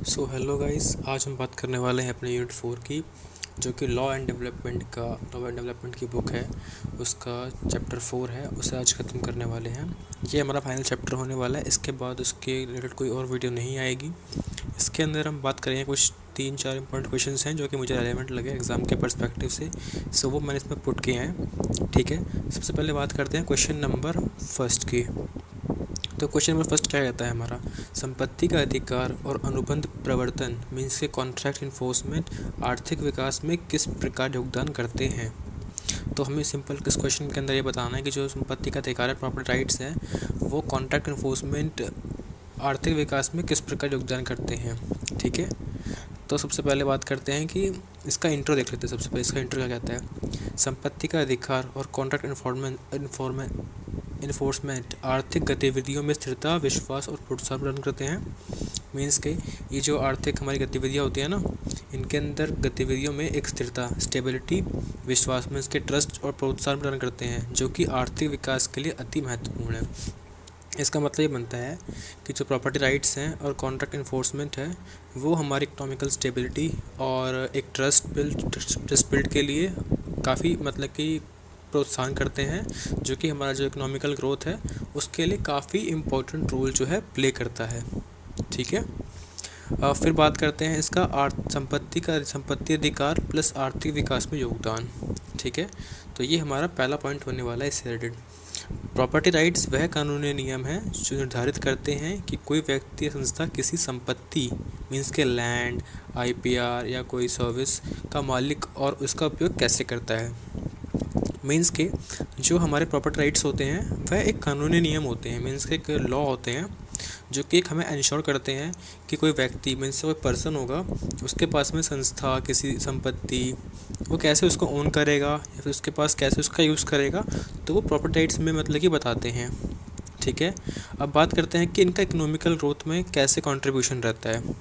So hello guys, आज हम बात करने वाले हैं अपने यूनिट 4 की, जो कि लॉ एंड डेवलपमेंट की बुक है। उसका चैप्टर 4 है, उसे आज ख़त्म करने वाले हैं। ये हमारा फाइनल चैप्टर होने वाला है। इसके बाद उसके रिलेटेड कोई और वीडियो नहीं आएगी। इसके अंदर हम बात करेंगे, कुछ 3-4 इंपॉर्टेंट क्वेश्चंस हैं जो कि मुझे रेलेवेंट लगे एग्ज़ाम के पर्सपेक्टिव से, सो वो मैंने इसमें पुट किए हैं। ठीक है, सबसे पहले बात करते हैं क्वेश्चन नंबर फर्स्ट की। तो क्वेश्चन नंबर फर्स्ट क्या कहता है हमारा, संपत्ति का अधिकार और अनुबंध प्रवर्तन मीन्स के कॉन्ट्रैक्ट इन्फोर्समेंट आर्थिक विकास में किस प्रकार योगदान करते हैं। तो हमें सिंपल इस क्वेश्चन के अंदर ये बताना है कि जो संपत्ति का अधिकार है, प्रॉपर्टी राइट्स हैं, वो कॉन्ट्रैक्ट इन्फोर्समेंट आर्थिक विकास में किस प्रकार योगदान करते हैं। ठीक है, तो सबसे पहले बात करते हैं कि इसका इंट्रो देख लेते हैं। सबसे पहले इसका इंट्रो क्या कहता है, संपत्ति का अधिकार और कॉन्ट्रैक्ट इन्फोर्समेंट आर्थिक गतिविधियों में स्थिरता, विश्वास और प्रोत्साहन प्रदान करते हैं। मीन्स के ये जो आर्थिक हमारी गतिविधियाँ होती हैं ना, इनके अंदर गतिविधियों में एक स्थिरता, स्टेबिलिटी, विश्वास मीन्स के ट्रस्ट और प्रोत्साहन प्रदान करते हैं, जो कि आर्थिक विकास के लिए अति महत्वपूर्ण है। इसका मतलब ये बनता है कि जो प्रॉपर्टी राइट्स हैं और कॉन्ट्रैक्ट इन्फोर्समेंट है, वो हमारी इकोनॉमिकल स्टेबिलिटी और एक ट्रस्ट बिल्ड के लिए काफ़ी मतलब कि प्रोत्साहन करते हैं, जो कि हमारा जो इकोनॉमिकल ग्रोथ है उसके लिए काफ़ी इम्पोर्टेंट रोल जो है प्ले करता है। ठीक है, फिर बात करते हैं इसका संपत्ति अधिकार प्लस आर्थिक विकास में योगदान। ठीक है, तो ये हमारा पहला पॉइंट होने वाला है इससे रिलेटेड। प्रॉपर्टी राइट्स वह कानूनी नियम हैं जो निर्धारित करते हैं कि कोई व्यक्ति या संस्था किसी संपत्ति मीन्स के लैंड, आईपीआर या कोई सर्विस का मालिक और उसका उपयोग कैसे करता है। मीन्स के जो हमारे प्रॉपर्टी राइट्स होते हैं वह एक कानूनी नियम होते हैं, मीन्स के एक लॉ होते हैं, जो कि एक हमें इंश्योर करते हैं कि कोई व्यक्ति मीन्स कोई पर्सन होगा, उसके पास में संस्था किसी संपत्ति, वो कैसे उसको ओन करेगा या फिर उसके पास कैसे उसका यूज़ करेगा, तो वो प्रॉपर्टी राइट्स में मतलब कि बताते हैं। ठीक है, अब बात करते हैं कि इनका इकोनॉमिकल ग्रोथ में कैसे कंट्रीब्यूशन रहता है।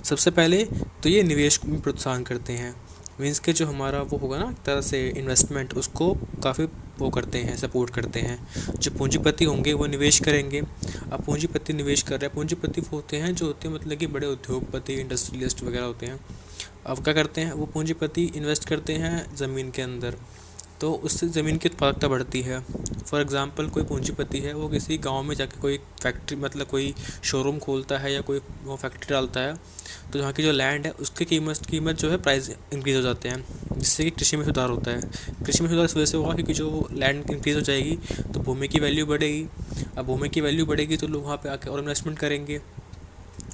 सबसे पहले तो ये निवेश में प्रोत्साहन करते हैं, मीन्स के जो हमारा वो होगा ना एक तरह से इन्वेस्टमेंट, उसको काफ़ी वो करते हैं, सपोर्ट करते हैं। जो पूंजीपति होंगे वो निवेश करेंगे। अब पूंजीपति निवेश कर रहे हैं, पूंजीपति वो होते हैं जो होते हैं मतलब कि बड़े उद्योगपति, इंडस्ट्रियलिस्ट वगैरह होते हैं। अब क्या करते हैं, वो पूंजीपति इन्वेस्ट करते हैं ज़मीन के अंदर, तो उससे ज़मीन की उत्पादकता बढ़ती है। फॉर एग्ज़ाम्पल कोई पूंजीपति है, वो किसी गांव में जाके कोई फैक्ट्री मतलब कोई शोरूम खोलता है या कोई वो फैक्ट्री डालता है, तो यहाँ की जो लैंड है उसकी कीमत जो है प्राइस इंक्रीज़ हो जाते हैं, जिससे कि कृषि में सुधार होता है। कृषि में सुधार इस वजह से होगा क्योंकि जो लैंड इंक्रीज़ हो जाएगी तो भूमि की वैल्यू बढ़ेगी। अब भूमि की वैल्यू बढ़ेगी तो लोग वहाँ पे आके और इन्वेस्टमेंट करेंगे।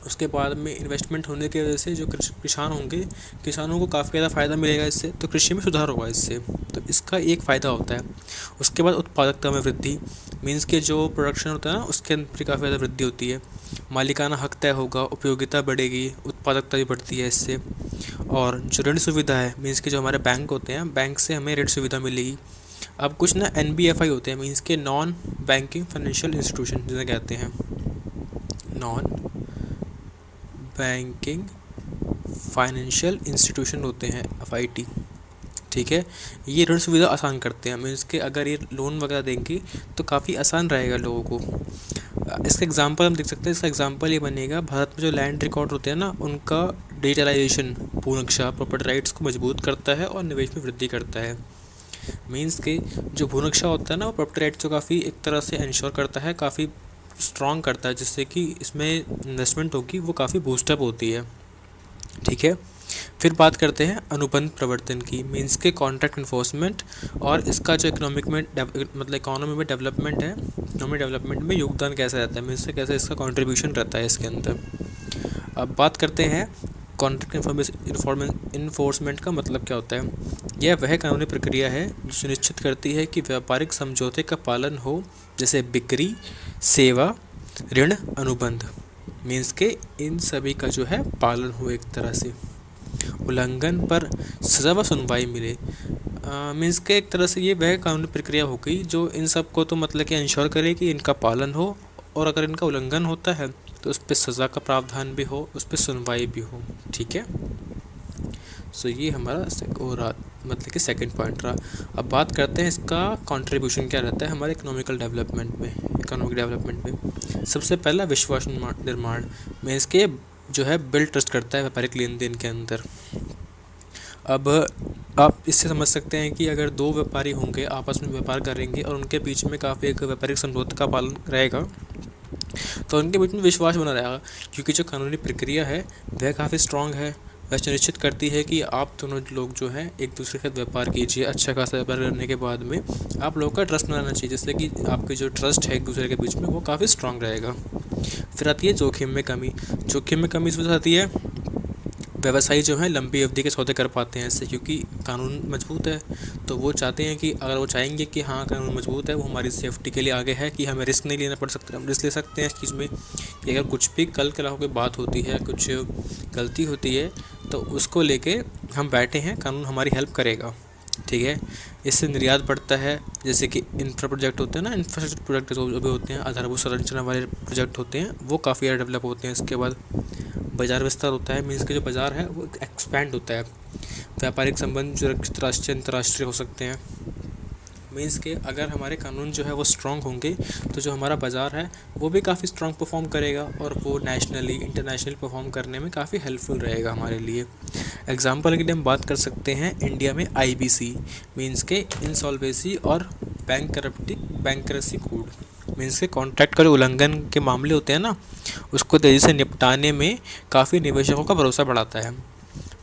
उसके बाद में इन्वेस्टमेंट होने की वजह से जो किसान होंगे, किसानों को काफ़ी ज़्यादा फ़ायदा मिलेगा इससे, तो कृषि में सुधार होगा इससे, तो इसका एक फ़ायदा होता है। उसके बाद उत्पादकता में वृद्धि, मीन्स के जो प्रोडक्शन होता है ना उसके अंदर भी काफ़ी ज़्यादा वृद्धि होती है। मालिकाना हक तय होगा, उपयोगिता बढ़ेगी, उत्पादकता भी बढ़ती है इससे। और जो ऋण सुविधा है, मीन्स के जो हमारे बैंक होते हैं, बैंक से हमें ऋण सुविधा मिलेगी। अब कुछ ना NBFI होते हैं, मीन्स के नॉन बैंकिंग फाइनेंशियल इंस्टीट्यूशन जिन्हें कहते हैं, नॉन बैंकिंग फाइनेंशियल इंस्टीट्यूशन होते हैं, FIT। ठीक है, ये ऋण सुविधा आसान करते हैं, मीन्स के अगर ये लोन वगैरह देंगे तो काफ़ी आसान रहेगा लोगों को। इसका एग्जांपल हम देख सकते हैं। इसका एग्जांपल ये बनेगा, भारत में जो लैंड रिकॉर्ड होते हैं ना, उनका डिजिटलाइजेशन पूर्णतः प्रॉपर्टी राइट्स को मजबूत करता है और निवेश में वृद्धि करता है। मीन्स के जो भूनक्षा होता है ना, वो प्रॉपर्टी राइट्स को काफ़ी एक तरह से इंश्योर करता है, काफ़ी स्ट्रॉन्ग करता है, जिससे कि इसमें इन्वेस्टमेंट होगी वो काफ़ी बूस्टअप होती है। ठीक है, फिर बात करते हैं अनुबंध प्रवर्तन की, मीन्स के कॉन्ट्रैक्ट इन्फोर्समेंट और इसका जो मतलब इकोनॉमी में डेवलपमेंट है, इकोनॉमी डेवलपमेंट में योगदान कैसा रहता है, मीन्स से कैसे इसका कंट्रीब्यूशन रहता है इसके अंदर। अब बात करते हैं कॉन्ट्रैक्ट इन्फोर्समेंट का मतलब क्या होता है। यह वह कानूनी प्रक्रिया है जो सुनिश्चित करती है कि व्यापारिक समझौते का पालन हो, जैसे बिक्री, सेवा, ऋण, अनुबंध, मीन्स के इन सभी का जो है पालन हो, एक तरह से उल्लंघन पर सजा व सुनवाई मिले। मीन्स के एक तरह से ये वह कानूनी प्रक्रिया हो गई जो इन सब को तो मतलब कि इंश्योर करे कि इनका पालन हो, और अगर इनका उल्लंघन होता है तो उस पर सज़ा का प्रावधान भी हो, उस पर सुनवाई भी हो। ठीक है, सो ये हमारा मतलब कि सेकंड पॉइंट रहा। अब बात करते हैं इसका कंट्रीब्यूशन क्या रहता है हमारे इकोनॉमिक डेवलपमेंट में। सबसे पहला विश्वास निर्माण में इसके जो है बिल्ड ट्रस्ट करता है व्यापारिक लेन देन के अंदर। अब आप इससे समझ सकते हैं कि अगर दो व्यापारी होंगे, आपस में व्यापार करेंगे और उनके बीच में काफ़ी एक व्यापारिक समझौते का पालन रहेगा, तो उनके बीच में विश्वास बना रहेगा, क्योंकि जो कानूनी प्रक्रिया है वह काफ़ी स्ट्रांग है। वह सुनिश्चित करती है कि आप दोनों लोग जो हैं एक दूसरे के साथ व्यापार कीजिए। अच्छा खासा व्यापार करने के बाद में आप लोगों का ट्रस्ट बनाना चाहिए, जिससे कि आपके जो ट्रस्ट है एक दूसरे के बीच में वो काफ़ी स्ट्रांग रहेगा। फिर आती है जोखिम में कमी। जोखिम में कमी इस वजह से आती है, व्यवसायी जो है लंबी अवधि के सौदे कर पाते हैं इससे, क्योंकि कानून मजबूत है। तो वो चाहते हैं कि अगर वो चाहेंगे कि हाँ कानून मजबूत है, वो हमारी सेफ्टी के लिए आगे है कि हमें रिस्क नहीं लेना पड़ सकता, हम रिस्क ले सकते हैं इस चीज़ में कि अगर कुछ भी कल कल कोई बात होती है, कुछ गलती होती है, तो उसको लेके हम बैठे हैं, कानून हमारी हेल्प करेगा। ठीक है, इससे निर्यात बढ़ता है। जैसे कि इंफ्रा प्रोजेक्ट होते हैं ना, इंफ्रास्ट्रक्चर प्रोजेक्ट जो भी होते हैं, आधारभूत संरचना वाले प्रोजेक्ट होते हैं, वो काफ़ी ज़्यादा डेवलप होते हैं। इसके बाद बाजार विस्तार होता है, मीन्स के जो बाज़ार है वो एक्सपैंड होता है। व्यापारिक संबंध सुरक्षित राष्ट्रीय अंतर्राष्ट्रीय हो सकते हैं। मीन्स के अगर हमारे कानून जो है वो स्ट्रांग होंगे, तो जो हमारा बाज़ार है वो भी काफ़ी स्ट्रांग परफॉर्म करेगा, और वो नेशनली इंटरनेशनली परफॉर्म करने में काफ़ी हेल्पफुल रहेगा हमारे लिए। एग्जाम्पल के लिए हम बात कर सकते हैं इंडिया में IBC, मीन्स के इंसॉल्वेंसी और बैंकरप्सी कोड। मीन्स के कॉन्ट्रैक्ट का जो उल्लंघन के मामले होते हैं ना, उसको तेज़ी से निपटाने में काफ़ी निवेशकों का भरोसा बढ़ाता है।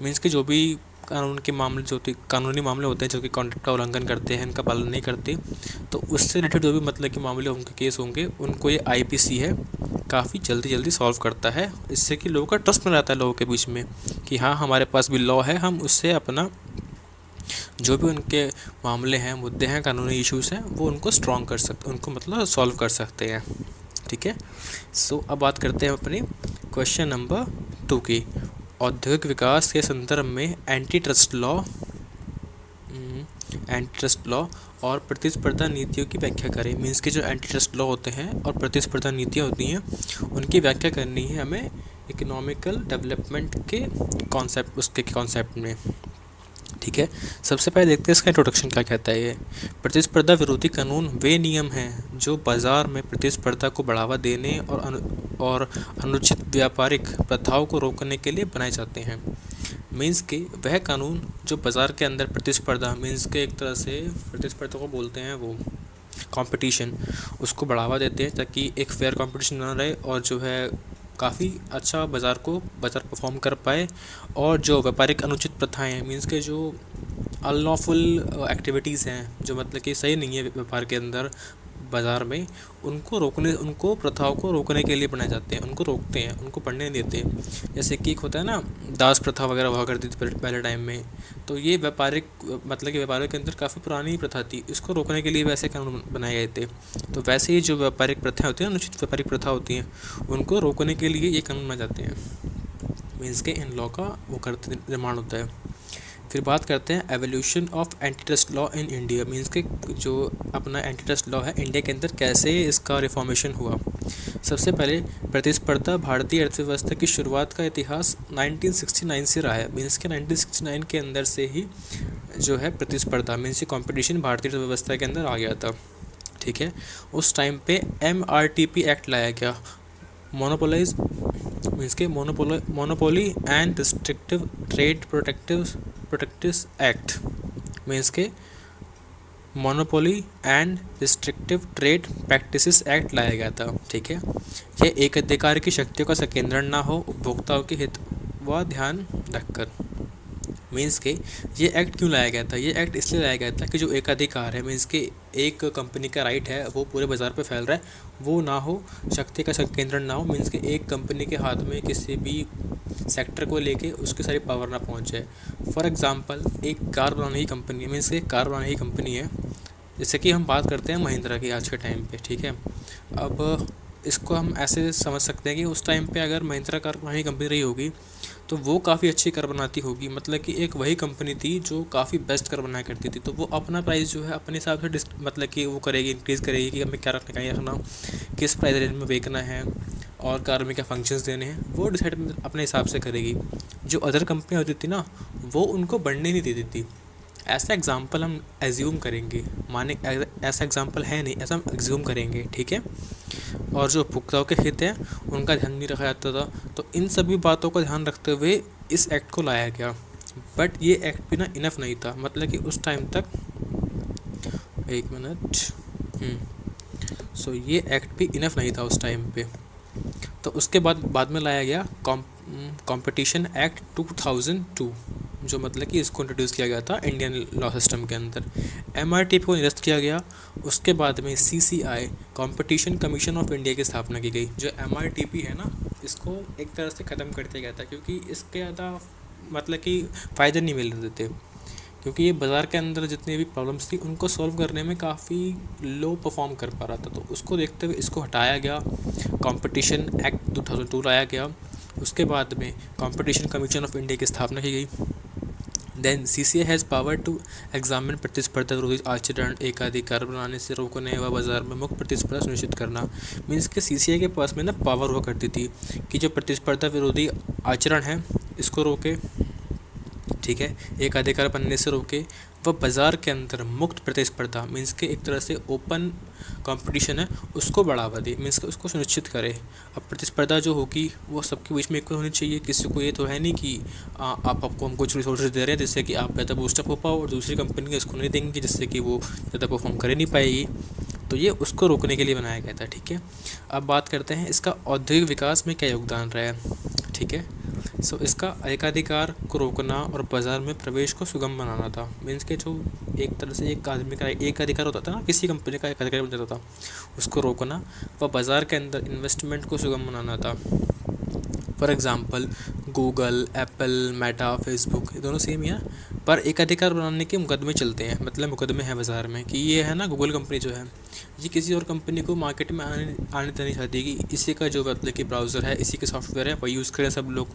मीन्स कि जो भी कानूनी मामले होते हैं जो कि कॉन्ट्रैक्ट का उल्लंघन करते हैं, इनका पालन नहीं करते, तो उससे रिलेटेड जो भी मतलब के मामले होंगे, केस होंगे, उनको ये IBC है काफ़ी जल्दी सॉल्व करता है। इससे कि लोगों का ट्रस्ट बना रहता है लोगों के बीच में कि हाँ हमारे पास भी लॉ है, हम उससे अपना जो भी उनके मामले हैं, मुद्दे हैं, कानूनी इश्यूज़ हैं, वो उनको स्ट्रॉन्ग कर सकते, उनको मतलब सॉल्व कर सकते हैं। ठीक है, सो अब बात करते हैं अपनी क्वेश्चन नंबर 2 की। औद्योगिक विकास के संदर्भ में एंटी ट्रस्ट लॉ और प्रतिस्पर्धा नीतियों की व्याख्या करें। मीन्स के जो एंटी ट्रस्ट लॉ होते हैं और प्रतिस्पर्धा नीतियाँ होती हैं, उनकी व्याख्या करनी है हमें इकोनॉमिकल डेवलपमेंट के कॉन्सेप्ट में। ठीक है, सबसे पहले देखते हैं इसका इंट्रोडक्शन क्या कहता है। ये प्रतिस्पर्धा विरोधी कानून वे नियम हैं जो बाजार में प्रतिस्पर्धा को बढ़ावा देने और अनुचित व्यापारिक प्रथाओं को रोकने के लिए बनाए जाते हैं। मीन्स के वह कानून जो बाज़ार के अंदर प्रतिस्पर्धा, मीन्स के एक तरह से प्रतिस्पर्धा को बोलते हैं वो कंपटीशन, उसको बढ़ावा देते हैं ताकि एक फेयर कंपटीशन बना रहे और जो है काफ़ी अच्छा बाज़ार परफॉर्म कर पाए। और जो व्यापारिक अनुचित प्रथाएं हैं, मीन्स के जो अनलॉफुल एक्टिविटीज़ हैं, जो मतलब कि सही नहीं है व्यापार के अंदर बाज़ार में, उनको प्रथाओं को रोकने के लिए बनाए जाते हैं, उनको रोकते हैं, उनको बढ़ने नहीं देते। जैसे कि एक होता है ना, दास प्रथा वगैरह हुआ करती थी पहले टाइम में, तो ये मतलब कि व्यापारियों के अंदर काफ़ी पुरानी प्रथा थी, इसको रोकने के लिए वैसे कानून बनाए गए थे। तो वैसे ही जो व्यापारिक प्रथाएं होती हैं, अनुचित व्यापारिक प्रथा होती हैं, उनको रोकने के लिए ये कानून बनाए जाते हैं। मीन्स के इन लॉ का निर्माण होता है। फिर बात करते हैं evolution of anti trust law in India. Means के जो अपना एंटी ट्रस्ट लॉ है इंडिया के अंदर कैसे इसका रिफॉर्मेशन हुआ। सबसे पहले प्रतिस्पर्धा भारतीय अर्थव्यवस्था की शुरुआत का इतिहास 1969 से रहा है। मीन्स के 1969 के अंदर से ही जो है प्रतिस्पर्धा, मीन्स कंपटीशन भारतीय अर्थव्यवस्था के अंदर आ गया था। ठीक है, उस टाइम पे MRTP एक्ट लाया गया, मोनोपोलाइज मीन्स के monopoly and restrictive trade protective act. Means के monopoly and restrictive trade practices act लाया गया था। ठीक है, यह एक अधिकार की शक्तियों का संकेंद्रण ना हो, उपभोक्ताओं के हित व ध्यान रखकर। मीन्स के ये एक्ट क्यों लाया गया था? ये एक्ट इसलिए लाया गया था कि जो एकाधिकार है, मीन्स के एक कंपनी का राइट है वो पूरे बाज़ार पे फैल रहा है, वो ना हो, शक्ति का संकेंद्रण ना हो। मीन्स के एक कंपनी के हाथ में किसी भी सेक्टर को लेके उसकी सारी पावर ना पहुंच जाए। फॉर एग्जांपल एक कार बनाने की कंपनी है, मीन्स कार बनाने की कंपनी है, जैसे कि हम बात करते हैं महिंद्रा की आज के टाइम पे। ठीक है, अब इसको हम ऐसे समझ सकते हैं कि उस टाइम पे अगर महिंद्रा कार बनाने की कंपनी रही होगी तो वो काफ़ी अच्छी कार बनाती होगी। मतलब कि एक वही कंपनी थी जो काफ़ी बेस्ट कार बनाया करती थी, तो वो अपना प्राइस जो है अपने हिसाब से मतलब कि वो करेगी, इंक्रीज़ करेगी कि हमें क्या रखना है, रखना किस प्राइस रेंज में बेचना है और कार में क्या फंक्शंस देने हैं, वो डिसाइड अपने हिसाब से करेगी। जो अदर कंपनियाँ होती थी ना, वो उनको बढ़ने नहीं देती थी। ऐसा एग्जाम्पल हम एज्यूम करेंगे, माने ऐसा एग्जाम्पल है नहीं, ऐसा हम एज्यूम करेंगे। ठीक है, और जो उपभोक्ताओं के हित हैं उनका ध्यान नहीं रखा जाता था। तो इन सभी बातों का ध्यान रखते हुए इस एक्ट को लाया गया। बट ये एक्ट भी ना इनफ नहीं था, मतलब कि उस टाइम तक, एक मिनट, सो ये एक्ट भी इनफ नहीं था उस टाइम पे। तो उसके बाद में लाया गया कंपटीशन एक्ट 2002, जो मतलब कि इसको इंट्रोड्यूस किया गया था इंडियन लॉ सिस्टम के अंदर। MRTP को निरस्त किया गया। उसके बाद में CCI competition commission of India की स्थापना की गई। जो MRTP है ना, इसको एक तरह से ख़त्म कर दिया गया था, क्योंकि इसके ज़्यादा मतलब कि फ़ायदे नहीं मिल रहे थे, क्योंकि ये बाज़ार के अंदर जितनी भी प्रॉब्लम्स थी उनको सॉल्व करने में काफ़ी लो परफॉर्म कर पा रहा था। तो उसको देखते हुए इसको हटाया गया, कंपटीशन एक्ट 2002 लाया गया। उसके बाद में कंपटीशन कमीशन ऑफ इंडिया की स्थापना की गई। Then CCI has power to examine प्रतिस्पर्धा विरोधी आचरण, एकाधिकार बनाने से रोकने व बाजार में मुक्त प्रतिस्पर्धा सुनिश्चित करना। मीन्स कि CCI के पास में ना पावर हुआ करती थी कि जो प्रतिस्पर्धा विरोधी आचरण है इसको रोके, ठीक है, एक अधिकार बनने से रोके, वह बाज़ार के अंदर मुक्त प्रतिस्पर्धा, मीन्स के एक तरह से ओपन कंपटीशन है उसको बढ़ावा दे, मीन्स के उसको सुनिश्चित करे। अब प्रतिस्पर्धा जो होगी वो सबके बीच में इक्वल होनी चाहिए। किसी को ये तो है नहीं कि आपको हम कुछ रिसोर्सेज दे रहे हैं जिससे कि आप ज़्यादा बूस्टअप हो पाओ और दूसरी कंपनी इसको नहीं देंगी जिससे कि वो ज़्यादा परफॉर्म कर नहीं पाएगी। तो ये उसको रोकने के लिए बनाया गया था, ठीक है। अब बात करते हैं इसका औद्योगिक विकास में क्या योगदान रहा है, ठीक है। सो इसका एकाधिकार को रोकना और बाज़ार में प्रवेश को सुगम बनाना था। मीन्स के जो एक तरह से एक आदमी का एक अधिकार होता था ना, किसी कंपनी का एक अधिकार बन जाता था, उसको रोकना व बाज़ार के अंदर इन्वेस्टमेंट को सुगम बनाना था। For example Google, Apple, Meta, Facebook, ये दोनों सेम ही हैं, पर एक अधिकार बनाने के मुकदमे चलते हैं, मतलब मुकदमे हैं बाज़ार में कि ये है ना, गूगल कंपनी जो है ये किसी और कंपनी को मार्केट में आने देनी चाहती है कि इसी का जो मतलब कि ब्राउज़र है, इसी के सॉफ्टवेयर है, वही यूज़ करें सब लोग।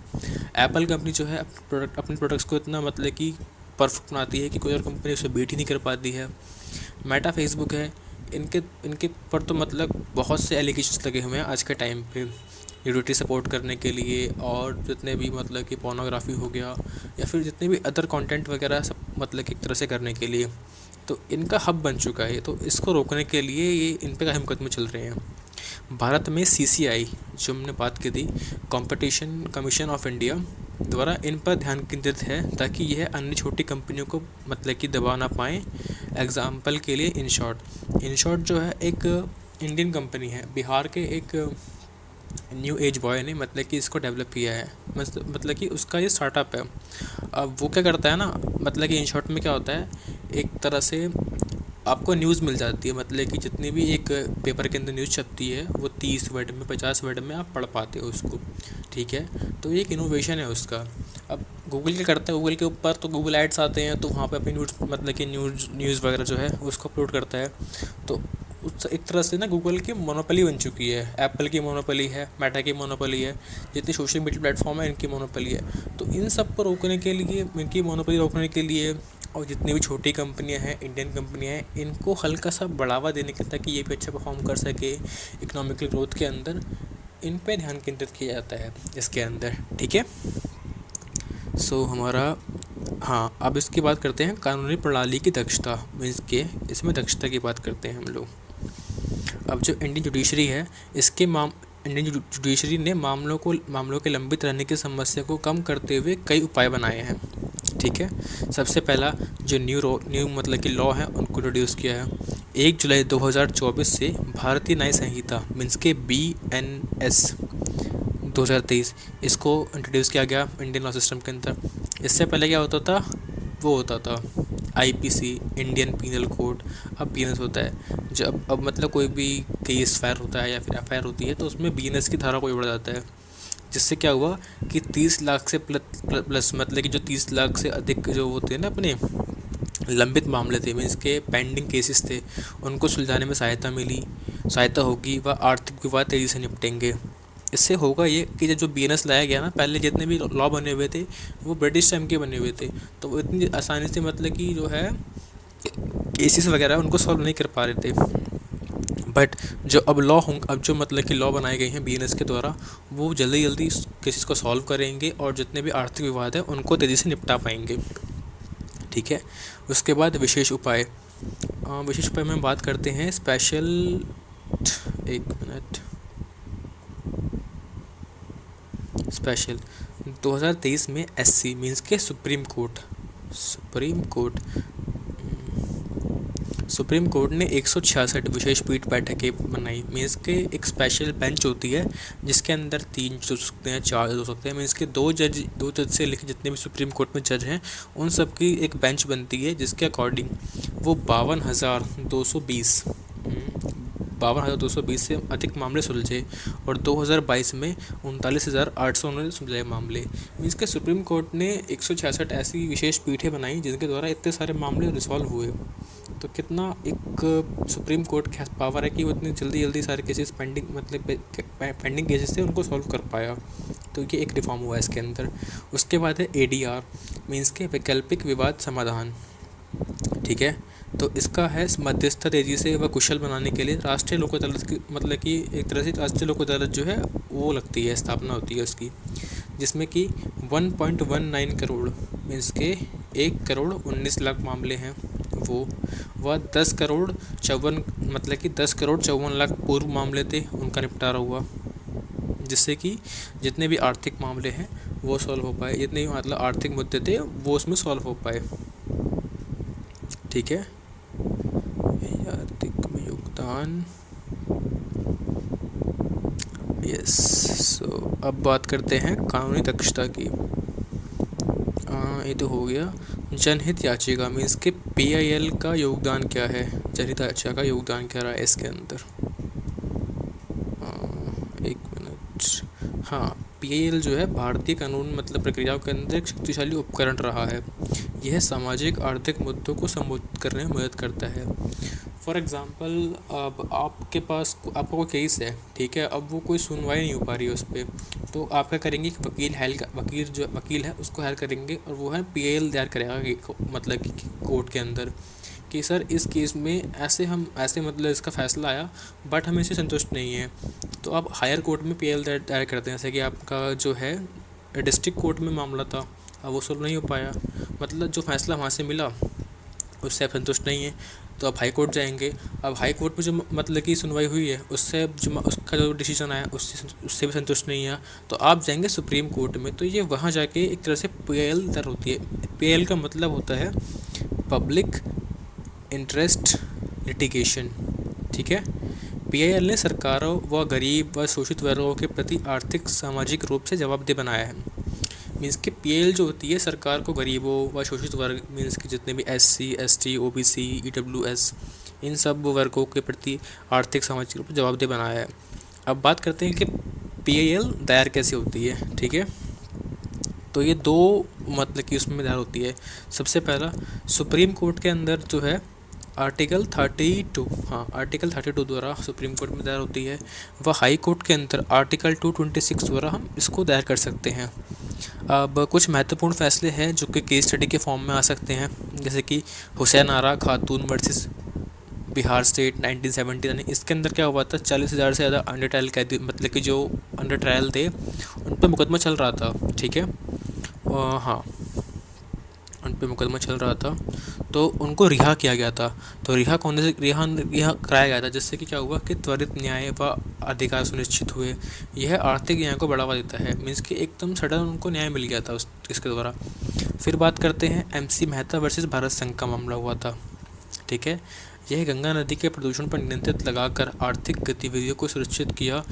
एप्पल कंपनी जो है अपने प्रोडक्ट्स को इतना मतलब कि परफेक्ट बनाती है कि कोई और कंपनी उसे बीट ही नहीं कर पाती है। मेटा, फेसबुक है, इनके पर तो मतलब बहुत से एलिगेशंस लगे हुए हैं आज के टाइम पे, न्यूडिटी सपोर्ट करने के लिए, और जितने भी मतलब कि पोर्नोग्राफी हो गया या फिर जितने भी अदर कंटेंट वगैरह सब मतलब कि एक तरह से करने के लिए, तो इनका हब बन चुका है। तो इसको रोकने के लिए ये इन पे काफ़ी मुकदमे चल रहे हैं। भारत में CCI जो हमने बात की थी, कंपटीशन कमीशन ऑफ इंडिया द्वारा इन पर ध्यान केंद्रित है ताकि यह अन्य छोटी कंपनियों को मतलब कि दबा ना पाएँ। एग्ज़ाम्पल के लिए इंशॉर्ट जो है एक इंडियन कंपनी है, बिहार के एक न्यू एज बॉय ने मतलब कि इसको डेवलप किया है, मतलब कि उसका ये स्टार्टअप है। अब वो क्या करता है ना, मतलब कि इन शॉर्ट में क्या होता है, एक तरह से आपको न्यूज़ मिल जाती है, मतलब कि जितनी भी एक पेपर के अंदर न्यूज़ छपती है वो 30 वर्ड में 50 वर्ड में आप पढ़ पाते हो उसको, ठीक है। तो ये एक इनोवेशन है उसका। अब गूगल क्या करता है, गूगल के ऊपर तो गूगल एड्स आते हैं, तो वहाँ पे अपनी मतलब कि न्यूज़ वगैरह जो है उसको अपलोड करता है। तो उस एक तरह से ना गूगल की मोनोपोली बन चुकी है, एप्पल की मोनोपोली है, मेटा की मोनोपोली है, जितनी सोशल मीडिया प्लेटफॉर्म है इनकी मोनोपोली है। तो इन सब को रोकने के लिए, इनकी मोनोपोली रोकने के लिए, और जितनी भी छोटी कंपनियां हैं, इंडियन कंपनियां हैं, इनको हल्का सा बढ़ावा देने के ताकि ये भी अच्छा परफॉर्म कर सके इकोनॉमिकल ग्रोथ के अंदर, इन पे ध्यान केंद्रित किया जाता है इसके अंदर, ठीक है। सो हमारा, हाँ, अब इसकी बात करते हैं कानूनी प्रणाली की दक्षता, मीन्स के इसमें दक्षता की बात करते हैं हम लोग। अब जो इंडियन जुडिशरी है, इंडियन जुडिशरी ने मामलों के लंबित रहने की समस्या को कम करते हुए कई उपाय बनाए हैं, ठीक है। सबसे पहला जो न्यू मतलब कि लॉ है उनको इंट्रोड्यूस किया है। 1 जुलाई 2024 से भारतीय न्याय संहिता मीन्स के BNS 2023 इसको इंट्रोड्यूस किया गया इंडियन लॉ सिस्टम के अंदर। इससे पहले क्या होता था, वो होता था IPC, इंडियन पीनल कोड, अब BNS होता है। जब अब मतलब कोई भी केस फायर होता है या फिर FIR होती है तो उसमें BNS की धारा को जोड़ा जाता है, जिससे क्या हुआ कि 30 लाख से प्लस मतलब कि जो 30 लाख से अधिक जो होते हैं ना अपने लंबित मामले थे, मीन्स के पेंडिंग केसेस थे, उनको सुलझाने में सहायता होगी व आर्थिक विवाद तेज़ी से निपटेंगे। इससे होगा ये कि जो BNS लाया गया ना, पहले जितने भी लॉ बने हुए थे वो ब्रिटिश टाइम के बने हुए थे, तो वो इतनी आसानी से मतलब कि जो है केसेस वगैरह उनको सॉल्व नहीं कर पा रहे थे। बट जो अब अब जो मतलब कि लॉ बनाए गए हैं BNS के द्वारा, वो जल्दी केसेस को सॉल्व करेंगे और जितने भी आर्थिक विवाद है उनको तेज़ी से निपटा पाएंगे, ठीक है। उसके बाद विशेष उपाय में बात करते हैं स्पेशल एक मिनट, स्पेशल 2023 में एससी मीन्स के सुप्रीम कोर्ट ने 166 विशेष पीठ बैठकें बनाई। मीन्स के एक स्पेशल बेंच होती है जिसके अंदर 3 जज हो सकते हैं, 4 जज हो सकते हैं। मीन्स के दो जज से लेकर जितने भी सुप्रीम कोर्ट में जज हैं उन सब की एक बेंच बनती है जिसके अकॉर्डिंग वो 52,220 से अधिक मामले सुलझे और 2022 में 39,800 उन्होंने सुलझाए मामले। मीन्स के सुप्रीम कोर्ट ने 166 ऐसी विशेष पीठें बनाई जिनके द्वारा इतने सारे मामले रिजॉल्व हुए। तो कितना एक सुप्रीम कोर्ट के पावर है कि वो इतनी जल्दी सारे केसेस पेंडिंग केसेस थे उनको सॉल्व कर पाया। तो ये एक रिफॉर्म हुआ है इसके अंदर। उसके बाद है ADR मीन्स के वैकल्पिक विवाद समाधान। ठीक है, तो इसका है मध्यस्थता तेजी से व कुशल बनाने के लिए राष्ट्रीय लोक अदालत की, मतलब कि एक तरह से राष्ट्रीय लोक अदालत जो है वो लगती है, स्थापना होती है उसकी, जिसमें कि 1.19 करोड़ मीन्स के 1,19,00,000 मामले हैं वो, वह 10 करोड़ 54 लाख पूर्व मामले थे उनका निपटारा हुआ, जिससे कि जितने भी आर्थिक मामले हैं वो सॉल्व हो पाए, जितने भी मतलब आर्थिक मुद्दे थे वो उसमें सॉल्व हो पाए। ठीक है, आर्थिक में योगदान। यस, सो अब बात करते हैं कानूनी दक्षता की। ये तो हो गया। जनहित याचिका मीन्स के PIL का योगदान क्या है, जनहित याचिका का योगदान क्या रहा है इसके अंदर। एक मिनट, हाँ, PIL जो है भारतीय कानून मतलब प्रक्रियाओं के अंदर एक शक्तिशाली उपकरण रहा है। यह सामाजिक आर्थिक मुद्दों को संबोधित करने में मदद करता है। फॉर एग्ज़ाम्पल, अब आपका कोई केस है, ठीक है, अब वो कोई सुनवाई नहीं हो पा रही है उस पर, तो आप क्या करेंगे कि वकील है उसको हायर करेंगे और वो है PIL दायर करेगा मतलब कि कोर्ट के अंदर कि सर इस केस में ऐसे मतलब इसका फ़ैसला आया बट हमें इससे संतुष्ट नहीं है। तो आप हायर कोर्ट में PIL दायर करते हैं। जैसे कि आपका जो है डिस्ट्रिक्ट कोर्ट में मामला था, अब वो सॉल्व नहीं हो पाया, मतलब जो फ़ैसला वहाँ से मिला उससे आप संतुष्ट नहीं है, तो आप हाई कोर्ट जाएंगे। अब हाई कोर्ट में जो मतलब की सुनवाई हुई है उससे जो उसका जो डिसीजन आया उससे भी संतुष्ट नहीं है, तो आप जाएंगे सुप्रीम कोर्ट में। तो ये वहाँ जाके एक तरह से PIL दर होती है। PIL का मतलब होता है पब्लिक इंटरेस्ट लिटिगेशन। ठीक है, PIL ने सरकारों व गरीब व शोषित वर्गों के प्रति आर्थिक सामाजिक रूप से जवाबदेह बनाया है। मीन्स कि PIL जो होती है सरकार को गरीबों व शोषित वर्ग मीन्स कि जितने भी SC ST OBC EWS इन सब वर्गों के प्रति आर्थिक सामाजिक रूप से जवाबदेह बनाया है। अब बात करते हैं कि PIL दायर कैसे होती है। ठीक है, तो ये दो मतलब कि उसमें दायर होती है। सबसे पहला सुप्रीम कोर्ट के अंदर जो है आर्टिकल 32 द्वारा सुप्रीम कोर्ट में दायर होती है, व हाई कोर्ट के अंदर आर्टिकल 226 द्वारा हम इसको दायर कर सकते हैं। अब कुछ महत्वपूर्ण फैसले हैं जो कि केस स्टडी के फॉर्म में आ सकते हैं, जैसे कि हुसैन आरा खातून वर्सेस बिहार स्टेट 1970। इसके अंदर क्या हुआ था, 40,000 से ज़्यादा अंडर ट्रायल कैदी मतलब कि जो अंडर ट्रायल थे उन पर मुकदमा चल रहा था। ठीक है, हाँ, उन पर मुकदमा चल रहा था तो उनको रिहा किया गया था। तो रिहा कराया गया था, जिससे कि क्या हुआ कि त्वरित न्याय व अधिकार सुनिश्चित हुए। यह आर्थिक न्याय को बढ़ावा देता है। मीन्स कि एकदम सडन उनको न्याय मिल गया था इसके द्वारा। फिर बात करते हैं MC मेहता वर्सेस भारत संघ का मामला हुआ था। ठीक है, यह गंगा नदी के प्रदूषण पर नियंत्रण लगाकर आर्थिक गतिविधियों को सुरक्षित किया,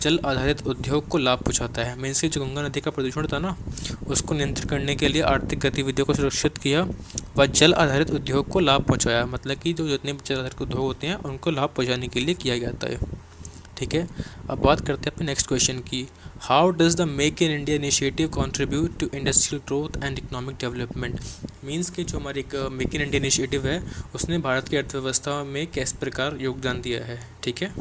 जल आधारित उद्योग को लाभ पहुँचाता है। मीन्स कि जो गंगा नदी का प्रदूषण था ना उसको नियंत्रित करने के लिए आर्थिक गतिविधियों को सुरक्षित किया व जल आधारित उद्योग को लाभ पहुँचाया, मतलब कि जो जितने भी जल आधारित उद्योग होते हैं उनको लाभ पहुँचाने के लिए किया जाता है। ठीक है, अब बात करते हैं अपने नेक्स्ट क्वेश्चन की। How does the make in India initiative contribute to industrial growth and economic development. Means कि जो हमारी एक मेक इन इंडिया इनिशिएटिव है उसने भारत की अर्थव्यवस्था में किस प्रकार योगदान दिया है। ठीक है,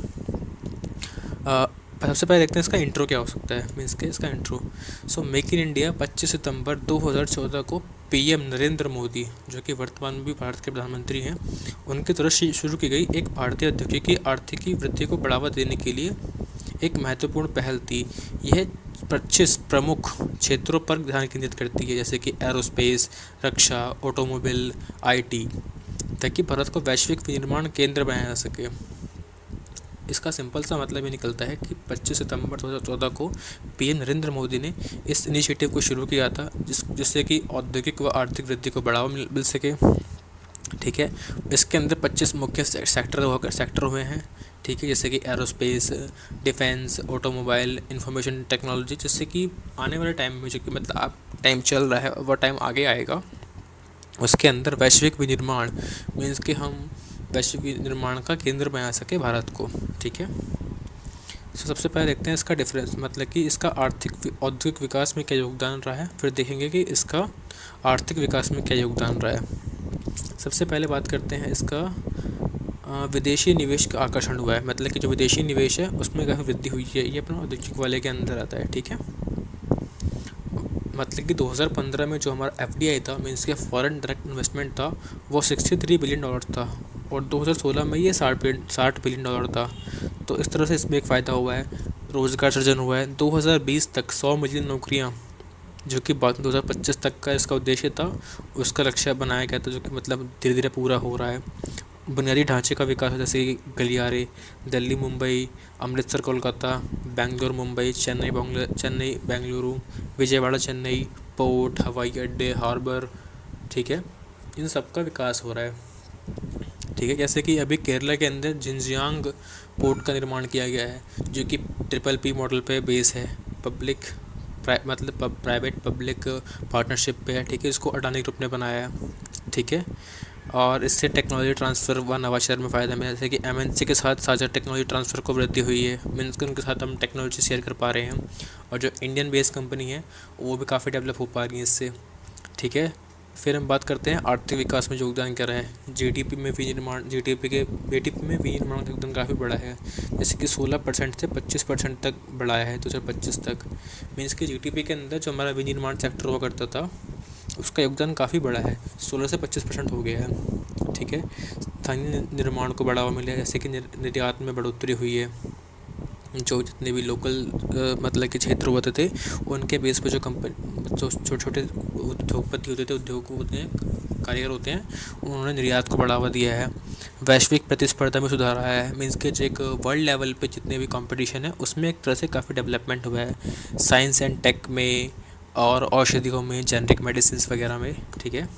सबसे पहले देखते हैं इसका इंट्रो क्या हो सकता है। मीन्स के इसका intro, so make in India 25 सितंबर 2014 को PM नरेंद्र मोदी, जो कि वर्तमान में भी भारत के प्रधानमंत्री हैं, उनके द्वारा शुरू की गई एक भारतीय उद्योगों की आर्थिकी वृद्धि को बढ़ावा देने के लिए एक महत्वपूर्ण पहल थी। यह 25 प्रमुख क्षेत्रों पर ध्यान केंद्रित करती है, जैसे कि एरोस्पेस, रक्षा, ऑटोमोबाइल, IT, ताकि भारत को वैश्विक विनिर्माण केंद्र बनाया जा सके। ठीक है, अब बात करते हैं अपने नेक्स्ट क्वेश्चन की। How does the make in India initiative contribute to industrial growth and economic development. Means के इसका intro, so make in India 25 सितंबर 2014 को PM नरेंद्र मोदी, जो कि वर्तमान में भी भारत के प्रधानमंत्री हैं, उनके द्वारा शुरू की गई एक भारतीय औद्योगिक आर्थिकी वृद्धि को बढ़ावा देने के लिए एक महत्वपूर्ण पहल थी। यह 25 प्रमुख क्षेत्रों पर ध्यान केंद्रित करती है, जैसे कि एरोस्पेस, रक्षा, ऑटोमोबाइल, IT, ताकि भारत को वैश्विक विनिर्माण केंद्र बनाया जा सके। इसका सिंपल सा मतलब ये निकलता है कि 25 सितंबर 2014 को पीएम नरेंद्र मोदी ने इस इनिशिएटिव को शुरू किया था, जिससे कि औद्योगिक व आर्थिक वृद्धि को बढ़ावा मिल सके। ठीक है, इसके अंदर 25 मुख्य सेक्टर हुए हैं। ठीक है, जैसे कि aerospace, defence, automobile, information technology, जिससे कि आने वाले टाइम में, जो कि मतलब अब टाइम चल रहा है वह टाइम आगे आएगा, उसके अंदर वैश्विक विनिर्माण मीन्स कि हम वैश्विक विनिर्माण का केंद्र बना सके भारत को। ठीक है, तो सबसे पहले देखते हैं इसका डिफरेंस, मतलब कि इसका आर्थिक औद्योगिक विकास में क्या योगदान रहा है, फिर देखेंगे कि इसका आर्थिक विकास में क्या योगदान रहा है। सबसे पहले बात करते हैं इसका विदेशी निवेश का आकर्षण हुआ है, मतलब कि जो विदेशी निवेश है उसमें काफ़ी वृद्धि हुई है, ये अपना औद्योगिक वाले के अंदर आता है। ठीक है, मतलब कि 2015 में जो हमारा एफडीआई था, मीन्स के फॉरेन डायरेक्ट इन्वेस्टमेंट था, वो $63 बिलियन था, और 2016 में ये $60 बिलियन था। तो इस तरह से इसमें एक फ़ायदा हुआ है, रोज़गार सृजन हुआ है। 2020 तक 100 मिलियन नौकरियाँ, जो कि 2025 तक का इसका उद्देश्य था, उसका लक्ष्य बनाया गया था, जो कि मतलब धीरे धीरे पूरा हो रहा है। बुनियादी ढांचे का विकास, जैसे कि गलियारे, दिल्ली मुंबई, अमृतसर कोलकाता, बेंगलोर मुंबई, चेन्नई बेंगलुरु, विजयवाड़ा चेन्नई, पोर्ट, हवाई अड्डे, हार्बर। ठीक है, इन सब का विकास हो रहा है। ठीक है, जैसे कि अभी केरला के अंदर जिंजियांग पोर्ट का निर्माण किया गया है, जो कि PPP मॉडल पे बेस है, प्राइवेट पब्लिक पार्टनरशिप पे है। ठीक है, इसको अडानी ग्रुप ने बनाया है। ठीक है, और इससे टेक्नोलॉजी ट्रांसफ़र व नवाचार में फ़ायदा मिला, जैसे कि MNC के साथ साझा टेक्नोलॉजी ट्रांसफ़र को वृद्धि हुई है, मीन्स कि उनके साथ हम टेक्नोलॉजी शेयर कर पा रहे हैं, और जो इंडियन बेस्ड कंपनी है वो भी काफ़ी डेवलप हो पा रही है इससे। ठीक है, फिर हम बात करते हैं आर्थिक विकास में योगदान क्या रहा है। जीडीपी में विनिर्माण का योगदान काफ़ी बड़ा है, जैसे कि 16% से 25% तक बढ़ाया है 2025 तक। मीन्स कि जीडीपी के अंदर जो हमारा विनिर्माण सेक्टर हुआ करता था, उसका योगदान काफ़ी बड़ा है, 16 से 25% हो गया है। ठीक है, स्थानीय निर्माण को बढ़ावा मिला है, जैसे कि निर्यात में बढ़ोतरी हुई है। जो जितने भी लोकल मतलब के क्षेत्र होते थे, उनके बेस पे जो छोटे छोटे उद्योगपति होते थे, उद्योग होते हैं, कारीगर होते हैं, उन्होंने निर्यात को बढ़ावा दिया है। वैश्विक प्रतिस्पर्धा में सुधार आया है, मीन्स के जो एक वर्ल्ड लेवल पे जितने भी कंपटीशन है उसमें एक तरह से काफ़ी डेवलपमेंट हुआ है, साइंस एंड टेक में और औषधियों में, जेनरिक मेडिसिन वगैरह में। ठीक है,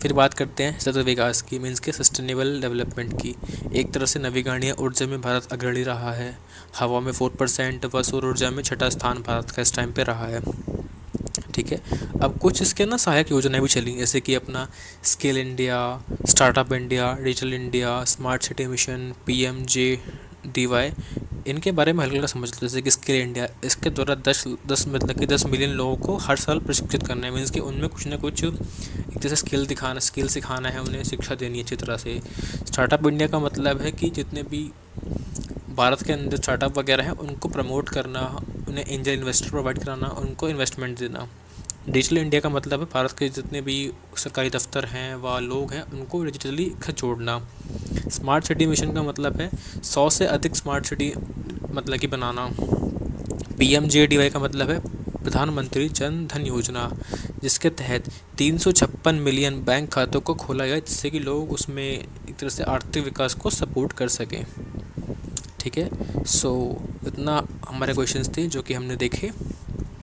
फिर बात करते हैं सतत विकास की, मीन्स के सस्टेनेबल डेवलपमेंट की। एक तरह से नवीकरणीय ऊर्जा में भारत अग्रणी रहा है, हवा में 4% व सौर ऊर्जा में 6ठा स्थान भारत का इस टाइम पे रहा है। ठीक है, अब कुछ इसके ना सहायक योजनाएं भी चली, जैसे कि अपना skill India, startup India, digital India, smart city mission, PMJDY। इनके बारे में हल्का समझ लो, जैसे कि स्किल इंडिया, इसके द्वारा 10 मतलब कि 10 मिलियन लोगों को हर साल प्रशिक्षित करना है, मीन्स कि उनमें कुछ ना कुछ एक तरह से स्किल सिखाना है, उन्हें शिक्षा देनी है अच्छी तरह से। स्टार्टअप इंडिया का मतलब है कि जितने भी भारत के अंदर स्टार्टअप वगैरह हैं उनको प्रमोट करना, उन्हें एंजल इन्वेस्टर प्रोवाइड कराना, उनको इन्वेस्टमेंट देना। डिजिटल इंडिया का मतलब है भारत के जितने भी सरकारी दफ्तर हैं व लोग हैं उनको डिजिटली जोड़ना। स्मार्ट सिटी मिशन का मतलब है 100 से अधिक स्मार्ट सिटी मतलब कि बनाना। PMJDY का मतलब है प्रधानमंत्री जन धन योजना, जिसके तहत 356 मिलियन बैंक खातों को खोला गया, जिससे कि लोग उसमें एक तरह से आर्थिक विकास को सपोर्ट कर सकें। ठीक है, सो इतना हमारे क्वेश्चंस थे जो कि हमने देखे।